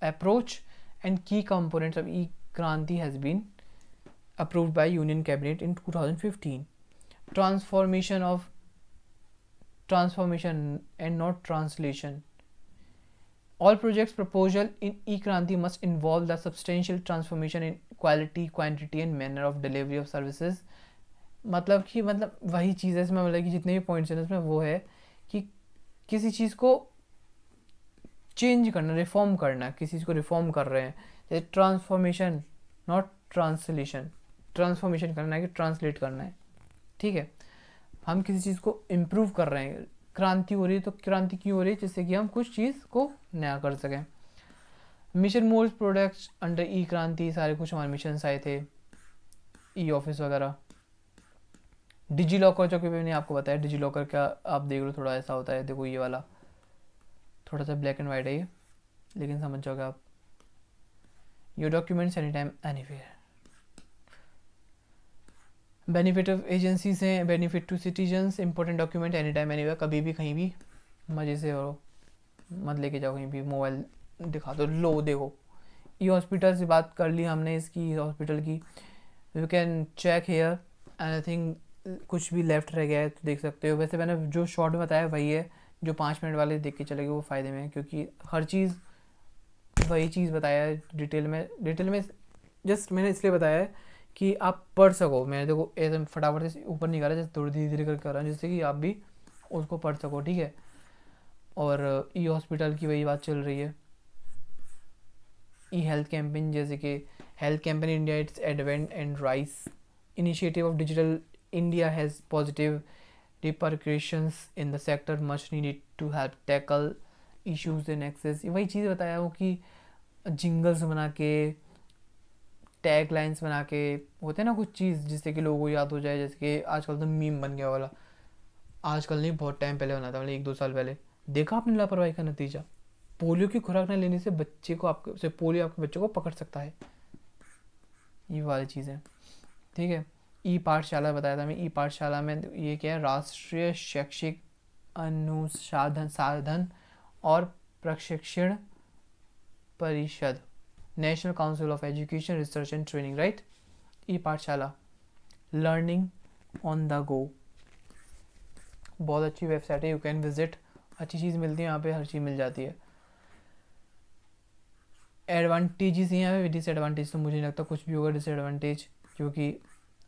approach and key components of e-Kranti has been approved by Union Cabinet in 2015. Transformation and not translation. All projects proposal in e-Kranti must involve the substantial transformation in quality, quantity and manner of delivery of services. मतलब वही चीज़ है इसमें, मतलब कि जितने भी points हैं इसमें वो है कि किसी चीज़ को चेंज करना, रिफॉर्म करना, किसी चीज़ को रिफॉर्म कर रहे हैं, जैसे ट्रांसफॉर्मेशन नॉट ट्रांसलेशन, ट्रांसफॉर्मेशन करना है कि ट्रांसलेट करना है, ठीक है। हम किसी चीज़ को इम्प्रूव कर रहे हैं, क्रांति हो रही है, तो क्रांति क्यों हो रही है? जिससे कि हम कुछ चीज़ को नया कर सकें। मिशन मोड्स प्रोडक्ट्स अंडर ई क्रांति, सारे कुछ हमारे मिशन आए थे, ई ऑफिस वगैरह। डिजी लॉकर, जो कि मैंने आपको बताया, डिजी लॉकर का आप देख लो, थोड़ा ऐसा होता है, देखो ये वाला थोड़ा सा ब्लैक एंड वाइट है ये, लेकिन समझ जाओगे आप। Your documents any time anywhere. Benefit of agencies हैं, benefit to citizens, important document any time anywhere, कभी भी कहीं भी मज़े से हो, मत लेके जाओ कहीं भी, मोबाइल दिखा दो, लो देखो। ई हॉस्पिटल से बात कर ली हमने, इसकी हॉस्पिटल की, you can check here and I think कुछ भी लेफ्ट रह गया है तो देख सकते हो। वैसे मैंने जो शॉर्ट बताया वही है, जो 5 मिनट वाले देख के चले गए वो फ़ायदे में है, क्योंकि हर चीज़ वही चीज़ बताया है डिटेल में जस्ट मैंने इसलिए बताया है कि आप पढ़ सको। मैंने देखो एकदम फटाफट से ऊपर नहीं करा, जैसे थोड़ी धीरे धीरे करके कर रहा हूँ, जिससे कि आप भी उसको पढ़ सको, ठीक है। और ई हॉस्पिटल की वही बात चल रही है, ई हेल्थ कैंपेन, जैसे कि health campaign India it's advent and rice initiative of digital India has positive repercussions in the sector much needed to help tackle issues in access। वही चीज़ बताया हो कि जिंगल्स बना के, टैग लाइन्स बना के, होते हैं ना कुछ चीज़ जिससे कि लोगों को याद हो जाए, जैसे कि आजकल तो मीम बन गया वाला, आजकल नहीं बहुत टाइम पहले बना था, मतलब 1-2 साल पहले। देखा आपने लापरवाही का नतीजा, पोलियो की खुराक न लेने से बच्चे को आपके से पोलियो आपके बच्चे को पकड़ सकता है, ये वाली चीज़ें। ठीक है, ई पाठशाला बताया था मैं, ई पाठशाला में ये क्या है, राष्ट्रीय शैक्षिक अनुसाधन साधन और प्रशिक्षण परिषद, national council of education research and training, right. E Pathshala, learning on the go, बहुत अच्छी वेबसाइट है, यू कैन विजिट, अच्छी चीज़ मिलती है यहाँ पे, हर चीज़ मिल जाती है। एडवांटेजेस यहाँ पे, डिसएडवांटेज तो मुझे नहीं लगता कुछ भी होगा डिसएडवांटेज, क्योंकि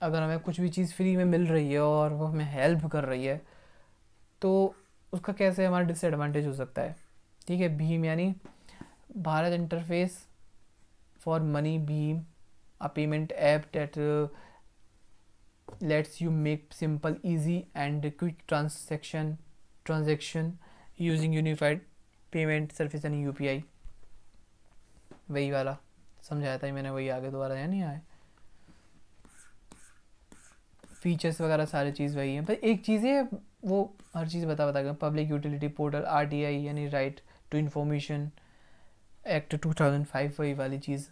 अगर हमें कुछ भी चीज़ फ्री में मिल रही है और वो हमें हेल्प कर रही है तो उसका कैसे हमारा डिसएडवांटेज हो सकता है। ठीक है, भीम यानी Bharat interface for money, Bhim a payment app that let's you make simple easy and quick transaction using unified payment service यानी यूपीआई, वही वाला समझाया था मैंने, वही आगे दोबारा या नहीं आए, फीचर्स वगैरह सारी चीज़ वही है, पर एक चीज़ है वो हर चीज़ बता के, पब्लिक यूटिलिटी पोर्टल, आरटीआई यानी राइट टू इन्फॉर्मेशन एक्ट 2005, वही वाली चीज़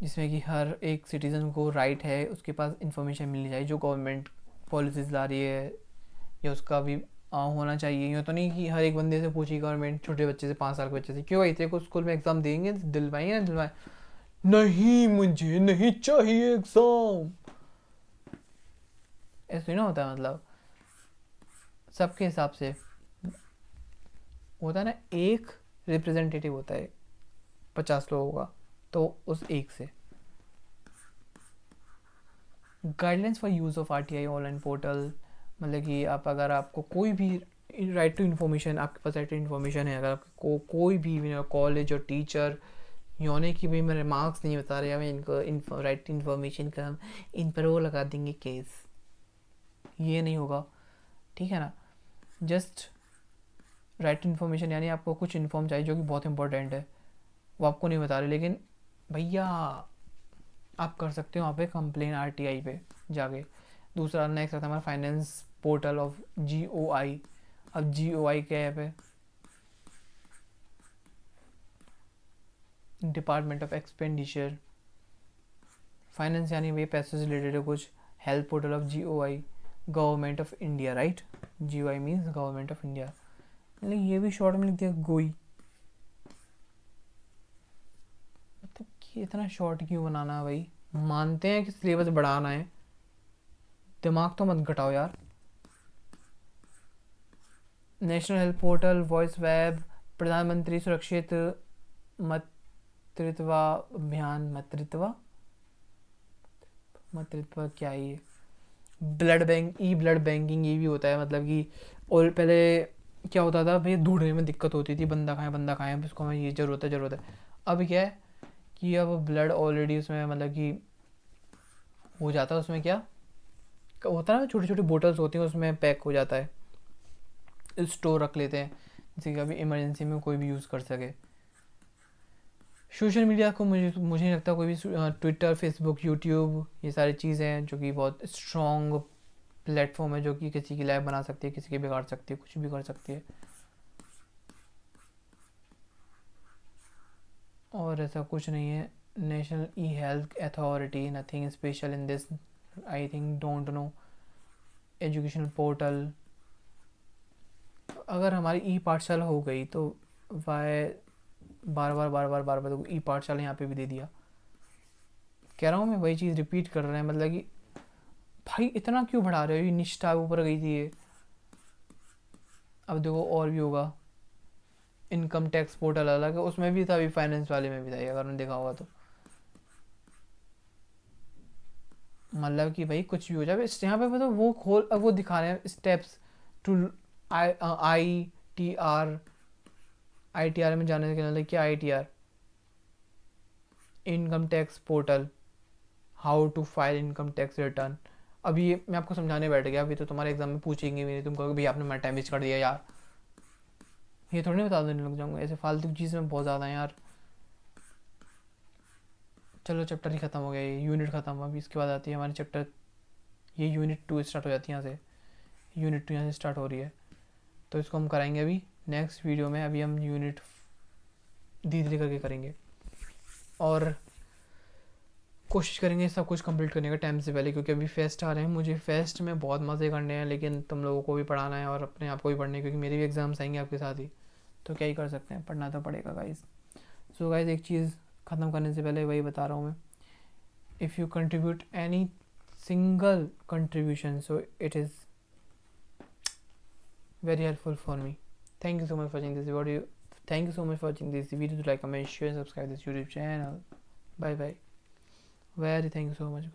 जिसमें कि हर एक सिटीज़न को राइट है उसके पास इंफॉर्मेशन मिलनी चाहिए, जो गवर्नमेंट पॉलिसीज़ ला रही है या उसका भी होना चाहिए। यूँ तो नहीं कि हर एक बंदे से पूछी गवर्नमेंट, छोटे बच्चे से, 5 साल के बच्चे से, क्यों भाई तेरे को स्कूल में एग्ज़ाम देंगे, दिलवाएंगे ना दिलवाए, नहीं मुझे नहीं चाहिए एग्ज़ाम, ऐसे ना होता है। मतलब सबके हिसाब से होता है ना, एक रिप्रेजेंटेटिव होता है 50 लोगों का, तो उस एक से। Guidelines for use of RTI online portal, मतलब कि आप अगर आपको कोई भी राइट टू इन्फॉर्मेशन, आपके पास राइट टू इन्फॉर्मेशन है, अगर आपको कोई भी कॉलेज और टीचर योने की भाई मेरे मार्क्स नहीं बता रहे, हमें इनको राइट टू इन्फॉर्मेशन का हम इन पर वो लगा देंगे केस, ये नहीं होगा। ठीक है ना, जस्ट राइट इन्फॉर्मेशन यानी आपको कुछ इन्फॉर्म चाहिए जो कि बहुत इंपॉर्टेंट है, वो आपको नहीं बता रहे, लेकिन भैया आप कर सकते हो वहाँ पे कंप्लेन आरटीआई पे जाके। दूसरा नेक्स्ट आता है हमारा फाइनेंस पोर्टल ऑफ जीओआई। अब जीओआई क्या है पे, डिपार्टमेंट ऑफ एक्सपेंडिचर, फाइनेंस यानी वही पैसे से रिलेटेड है कुछ। Health portal of GOI, government of India, right, GOI means government of India, मतलब ये भी शॉर्ट में लिख दिया गोई, मतलब कि इतना शॉर्ट क्यों बनाना है भाई, मानते हैं कि सिलेबस बढ़ाना है, दिमाग तो मत घटाओ यार। National health portal, voice web, प्रधानमंत्री सुरक्षित मातृत्व अभियान, मातृत्व क्या है ये, ब्लड बैंक, ई ब्लड बैंकिंग ये भी होता है, मतलब कि और पहले क्या होता था भाई, ढूंढने में दिक्कत होती थी, बंदा खाए उसको हमें ये ज़रूरत है। अब क्या है कि अब ब्लड ऑलरेडी उसमें मतलब कि हो जाता है, उसमें क्या होता है ना, छोटी छोटी बोटल्स होती हैं उसमें पैक हो जाता है, स्टोर रख लेते हैं, जैसे कि अभी इमरजेंसी में कोई भी यूज़ कर सके। सोशल मीडिया को मुझे नहीं लगता कोई भी, ट्विटर, फेसबुक, यूट्यूब, ये सारी चीज़ें हैं जो कि बहुत स्ट्रॉन्ग प्लेटफॉर्म है, जो कि किसी की लाइफ बना सकती है, किसी की बिगाड़ सकती है, कुछ भी कर सकती है, और ऐसा कुछ नहीं है। National e health authority, nothing special in this, I think don't know. Educational portal, अगर हमारी ई पाठशाला हो गई तो वाई बार बार ई पाठशाला यहाँ पे भी दे दिया, कह रहा हूँ मैं, वही चीज़ रिपीट कर रहे हैं, मतलब कि भाई इतना क्यों बढ़ा रहे हो, ये निष्ठा ऊपर गई थी ये, अब देखो और भी होगा। इनकम टैक्स पोर्टल अलग है, उसमें भी था, अभी फाइनेंस वाले में भी था, अगर उन्होंने देखा होगा तो, मतलब कि भाई कुछ भी हो जाए यहाँ पे, मतलब वो खोल, अब वो दिखा रहे हैं steps to I T R में जाने के लिए क्या ITR, income tax portal, how to file income tax return. अभी ये मैं आपको समझाने बैठ गया, अभी तो तुम्हारे एग्जाम में पूछेंगे भी नहीं, तुम कहोगे भैया आपने मेरा टाइम वेस्ट कर दिया यार, ये थोड़ी बता देने लग जाऊंगा, ऐसे फालतू चीज़ें बहुत ज़्यादा हैं यार। चलो चैप्टर ही ख़त्म हो गया, ये यूनिट ख़त्म हुआ, अभी इसके बाद आती है हमारी चैप्टर, ये यूनिट 2 स्टार्ट हो जाती है यहाँ से, यूनिट 2 यहाँ से स्टार्ट हो रही है, तो इसको हम कराएंगे अभी नेक्स्ट वीडियो में। अभी हम यूनिट धीरे धीरे करके करेंगे और कोशिश करेंगे सब कुछ कंप्लीट करने का टाइम से पहले, क्योंकि अभी फेस्ट आ रहे हैं, मुझे फेस्ट में बहुत मज़े करने हैं, लेकिन तुम लोगों को भी पढ़ाना है और अपने आप को भी पढ़ना है, क्योंकि मेरे भी एग्ज़ाम्स आएंगे आपके साथ ही, तो क्या ही कर सकते हैं, पढ़ना तो पड़ेगा गाइस। सो गाइस एक चीज़ ख़त्म करने से पहले वही बता रहा हूँ मैं, if you contribute any single contribution, so it is very helpful for me. Thank you so much for watching this video. Thank you so much for watching this video. Like, comment, share, and subscribe this YouTube channel. Bye bye. Very thank you so much.